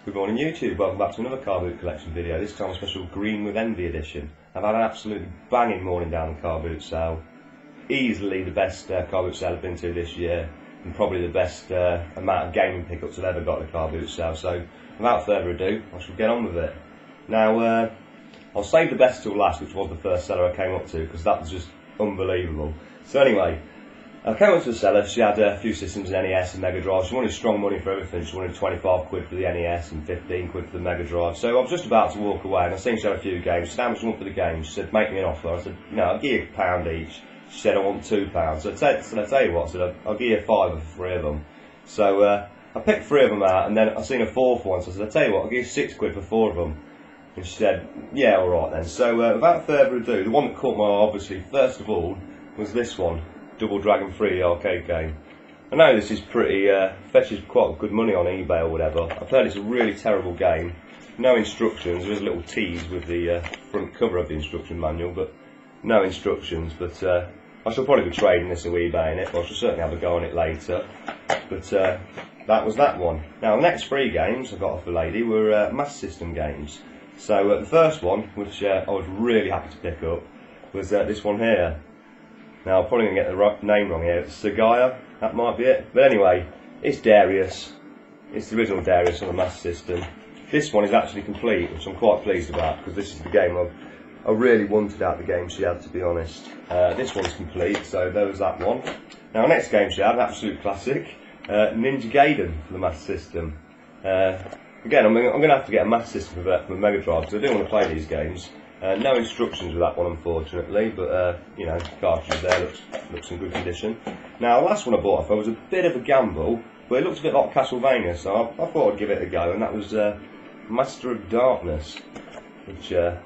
Good morning YouTube, welcome back to another Carboot collection video, this time a special Green with Envy edition. I've had an absolutely banging morning down the Carboot sale. Easily the best Carboot sale I've been to this year, and probably the best amount of gaming pickups I've ever got at the Carboot sale. So without further ado, I shall get on with it. Now I'll save the best till last, which was the first seller I came up to, because that was just unbelievable. So anyway, I came up to the seller. She had a few systems in NES and Mega Drive. She wanted strong money for everything. She wanted 25 quid for the NES and 15 quid for the Mega Drive. So I was just about to walk away, and I seen she had a few games. She said, how much do you want for the game? She said, make me an offer. I said, no, I'll give you £1 each. She said, I want £2. So I tell you what, I said, I'll give you £5 for 3 of them. So I picked 3 of them out, and then I seen a 4th one. So I said, I tell you what, I'll give you 6 quid for 4 of them. And she said, yeah, alright then. So without further ado, the one that caught my eye, obviously, first of all, was this one. Double Dragon 3, the arcade game. I know this is pretty, fetches quite good money on eBay or whatever. I've heard it's a really terrible game. No instructions, there is a little tease with the front cover of the instruction manual, but no instructions. But I shall probably be trading this or eBaying it, but I shall certainly have a go on it later. But that was that one. Now the next 3 games I got off the lady were Master System games. So the first one, which I was really happy to pick up, was this one here. Now I'm probably going to get the name wrong here. It's Sagaya, that might be it. But anyway, it's Darius. It's the original Darius on the Master System. This one is actually complete, which I'm quite pleased about, because this is the game I really wanted out of the game she had, to be honest. This one's complete, so there was that one. Now the next game she had, an absolute classic, Ninja Gaiden for the Master System. Again, I'm going to have to get a Master System for the Mega Drive, because I do want to play these games. No instructions with that one, unfortunately, but you know, the cartridge there looks in good condition. Now, the last one I bought off her was a bit of a gamble, but it looks a bit like Castlevania, so I thought I'd give it a go, and that was Master of Darkness, which I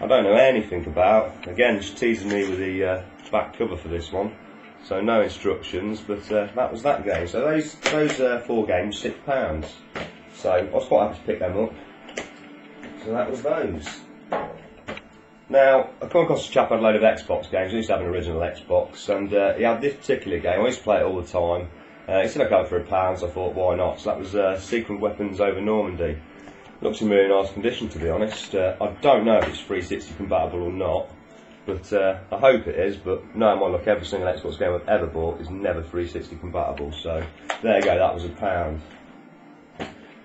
don't know anything about. Again, she teasing me with the back cover for this one, so no instructions, but that was that game. So those 4 games, £6. So I was quite happy to pick them up. So that was those. Now, I come across a chap who had a load of Xbox games. I used to have an original Xbox, and he had this particular game. I used to play it all the time. He said I'd go for £1, so I thought, why not? So that was Secret Weapons over Normandy. Looks in really nice condition, to be honest. I don't know if it's 360 compatible or not, but I hope it is. But knowing my luck, every single Xbox game I've ever bought is never 360 compatible. So there you go, that was £1.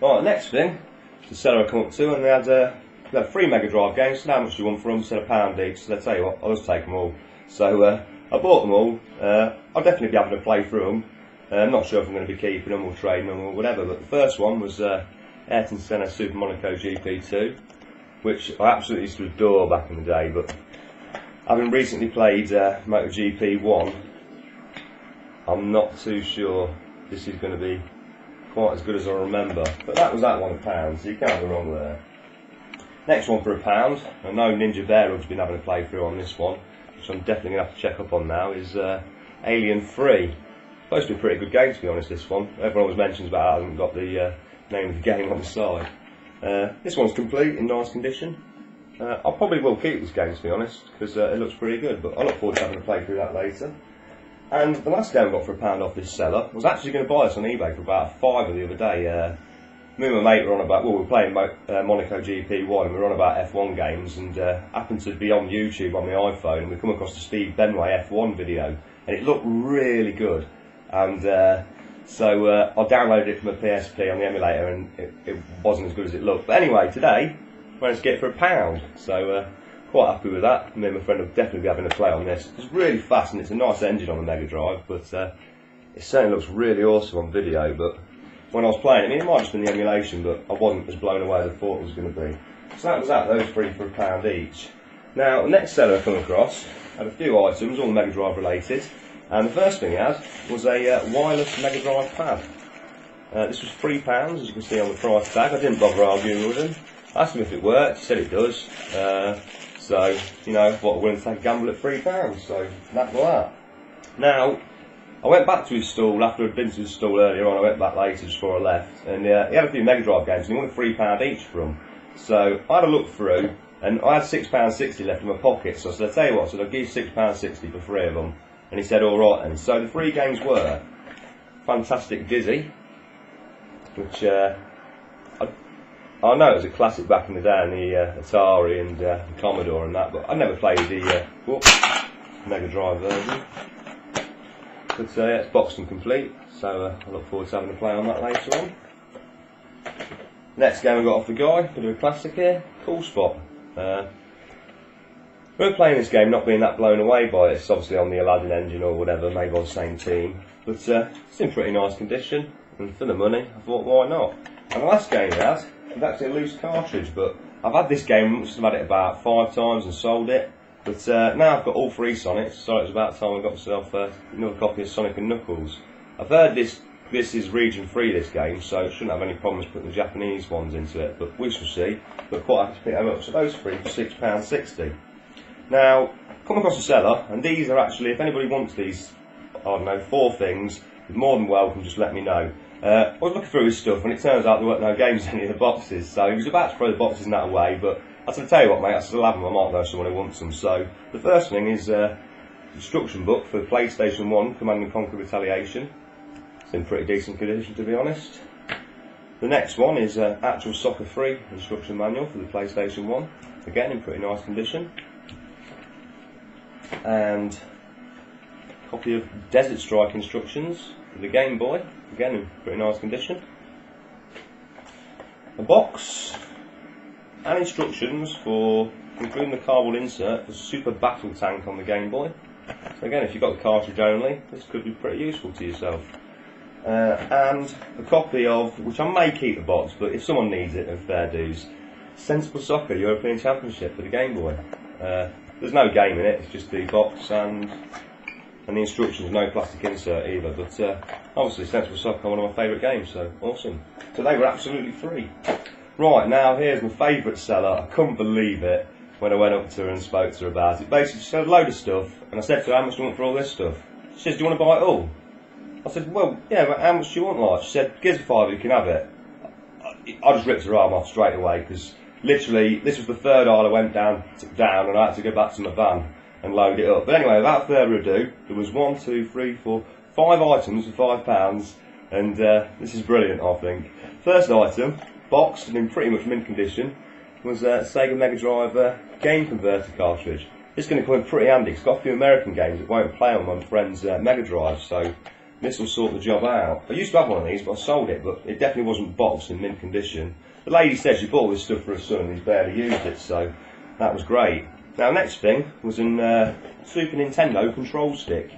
Right, next thing. The seller I come up to, and they had 3 Mega Drive games. So how much do you want for them? Said £1 each. So I tell you what, I'll just take them all. So I bought them all. I'll definitely be having to play through them. I'm not sure if I'm going to be keeping them or trading them or whatever. But the first one was Ayrton Senna Super Monaco GP2, which I absolutely used to adore back in the day. But having recently played MotoGP 1, I'm not too sure this is going to be quite as good as I remember, but that was that one £1, so you can't go wrong there. Next one for £1, I know Ninja Bear has been having a playthrough on this one, which I'm definitely going to have to check up on now, is Alien 3. Supposed to be a pretty good game, to be honest, this one. Everyone always mentions about it, I haven't got the name of the game on the side. This one's complete, in nice condition. I probably will keep this game, to be honest, because it looks pretty good, but I look forward to having a play through that later. And the last game I got for £1 off this seller, I was actually going to buy this on eBay for about £5 the other day. Me and my mate were on about, well, we were playing Monaco GP1 and we were on about F1 games, and happened to be on YouTube on my iPhone, and we come across the Steve Benway F1 video, and it looked really good. And so I downloaded it from a PSP on the emulator, and it wasn't as good as it looked. But anyway, today I managed to get it for £1, so quite happy with that. Me and my friend will definitely be having a play on this. It's really fast, and it's a nice engine on the Mega Drive, but it certainly looks really awesome on video. But when I was playing it, I mean, it might have just been the emulation, but I wasn't as blown away as I thought it was going to be. So that was that, those 3 for £1 each. Now, the next seller I come across had a few items, all Mega Drive related, and the first thing he had was a wireless Mega Drive pad. This was £3, as you can see on the price tag. I didn't bother arguing with him. I asked him if it worked, he said it does. So, you know, what, we're willing to take a gamble at £3, so that was that. Now, I went back to his stall after I'd been to his stall earlier on. I went back later just before I left, and he had a few Mega Drive games, and he wanted £3 each for them. So I had a look through, and I had £6.60 left in my pocket, so I said, I'll tell you what, I said, I'll give you £6.60 for 3 of them. And he said, alright then. So the 3 games were Fantastic Dizzy, which I know it was a classic back in the day, in the Atari and the Commodore and that, but I never played the Mega Drive version. But yeah, it's boxed and complete, so I look forward to having a play on that later on. Next game I got off the guy, bit of a classic here, Cool Spot. We're playing this game not being that blown away by it. It's obviously on the Aladdin engine or whatever, made by the same team, but it's in pretty nice condition, and for the money I thought why not. And the last game it was actually a loose cartridge, but I've had this game, I must have had it about 5 times and sold it, but now I've got all 3 Sonics, so it's about time I got myself another copy of Sonic and Knuckles. I've heard this is region free, this game, so it shouldn't have any problems putting the Japanese ones into it, but we shall see. But quite happy to pick them up. So those 3 for £6.60. Now, come across a seller, and these are actually, if anybody wants these, I don't know, 4 things, you're more than welcome, just let me know. I was looking through his stuff, and it turns out there weren't no games in any of the boxes, so he was about to throw the boxes and that away, but I said, tell you what mate, I still have them, I might know someone who wants them. So, the first thing is instruction book for PlayStation 1, Command & Conquer Retaliation. It's in pretty decent condition, to be honest. The next one is actual Soccer 3 instruction manual for the PlayStation 1, again in pretty nice condition. And a copy of Desert Strike instructions for the Game Boy, again in pretty nice condition. A box and instructions for, including the Carboot insert for Super Battle Tank on the Game Boy. So again, if you've got the cartridge only, this could be pretty useful to yourself. And a copy of, which I may keep the box, but if someone needs it, then fair dues, Sensible Soccer European Championship for the Game Boy. There's no game in it, it's just the box and the instructions, no plastic insert either, but obviously Sensible Soccer, one of my favourite games, so awesome. So they were absolutely free. Right, now here's my favourite seller. I couldn't believe it when I went up to her and spoke to her about it. Basically she said a load of stuff, and I said to her, how much do you want for all this stuff? She says, do you want to buy it all? I said, well, yeah, but how much do you want, like? She said, give us £5, you can have it. I just ripped her arm off straight away, because literally, this was the 3rd aisle I went down, and I had to go back to my van and load it up. But anyway, without further ado, there was 1, 2, 3, 4, 5 items for £5, and this is brilliant, I think. First item, boxed and in pretty much mint condition, was a Sega Mega Drive game converter cartridge. This is going to come in pretty handy, it's got a few American games that won't play on my friend's Mega Drive, so this will sort the job out. I used to have one of these, but I sold it, but it definitely wasn't boxed in mint condition. The lady said she bought this stuff for her son and he's barely used it, so that was great. Now, next thing was a Super Nintendo control stick,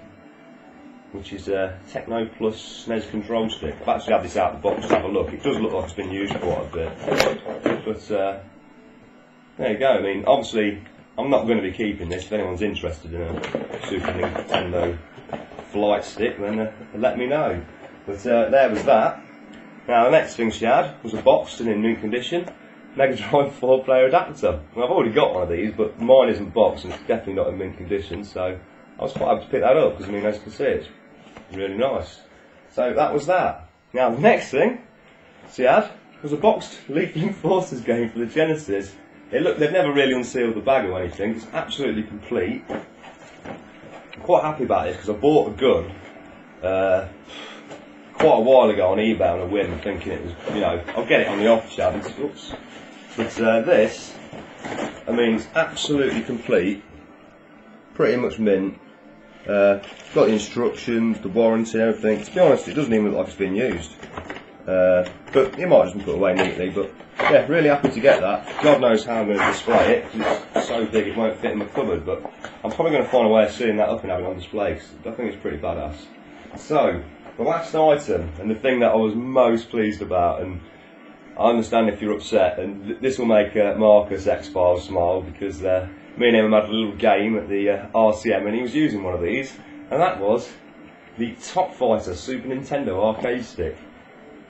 which is a Techno Plus SNES control stick. I've actually had this out of the box to have a look. It does look like it's been used quite a bit. But there you go. I mean, obviously, I'm not going to be keeping this. If anyone's interested in a Super Nintendo flight stick, then let me know. But there was that. Now the next thing she had was a boxed and in new condition Mega Drive 4-player adapter. Well, I've already got one of these, but mine isn't boxed and it's definitely not in mint condition, so I was quite happy to pick that up because, I mean, as you can see, it's really nice. So that was that. Now the next thing she had was a boxed Leaping Forces game for the Genesis. They've never really unsealed the bag or anything, it's absolutely complete. I'm quite happy about this because I bought a gun quite a while ago on eBay on a whim, thinking it was, you know, I'll get it on the off chance. Oops. But this, I mean, it's absolutely complete, pretty much mint. Got the instructions, the warranty, everything. To be honest, it doesn't even look like it's been used. But it might just be put away neatly. But yeah, really happy to get that. God knows how I'm going to display it because it's so big it won't fit in my cupboard. But I'm probably going to find a way of sealing that up and having it on display because I think it's pretty badass. So the last item and the thing that I was most pleased about, and I understand if you're upset, and this will make Marcus X-Files smile because me and him had a little game at the RCM and he was using one of these, and that was the Top Fighter Super Nintendo arcade stick.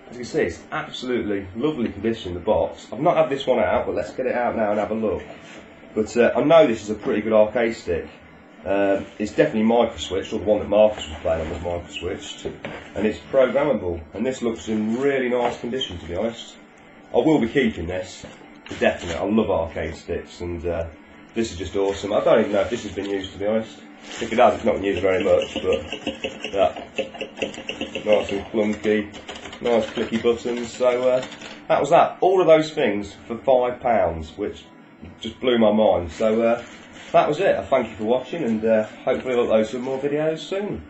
As you can see, it's absolutely lovely condition, the box. I've not had this one out, but let's get it out now and have a look. But I know this is a pretty good arcade stick. It's definitely micro-switched, or the one that Marcus was playing on was micro-switched, and it's programmable, and this looks in really nice condition, to be honest. I will be keeping this, for definite. I love arcade sticks, and this is just awesome. I don't even know if this has been used, to be honest. If it has, it's not been used very much, but that nice and clunky. nice clicky buttons. So that was that. All of those things for £5, which just blew my mind. So that was it. I thank you for watching, and hopefully I'll upload some more videos soon.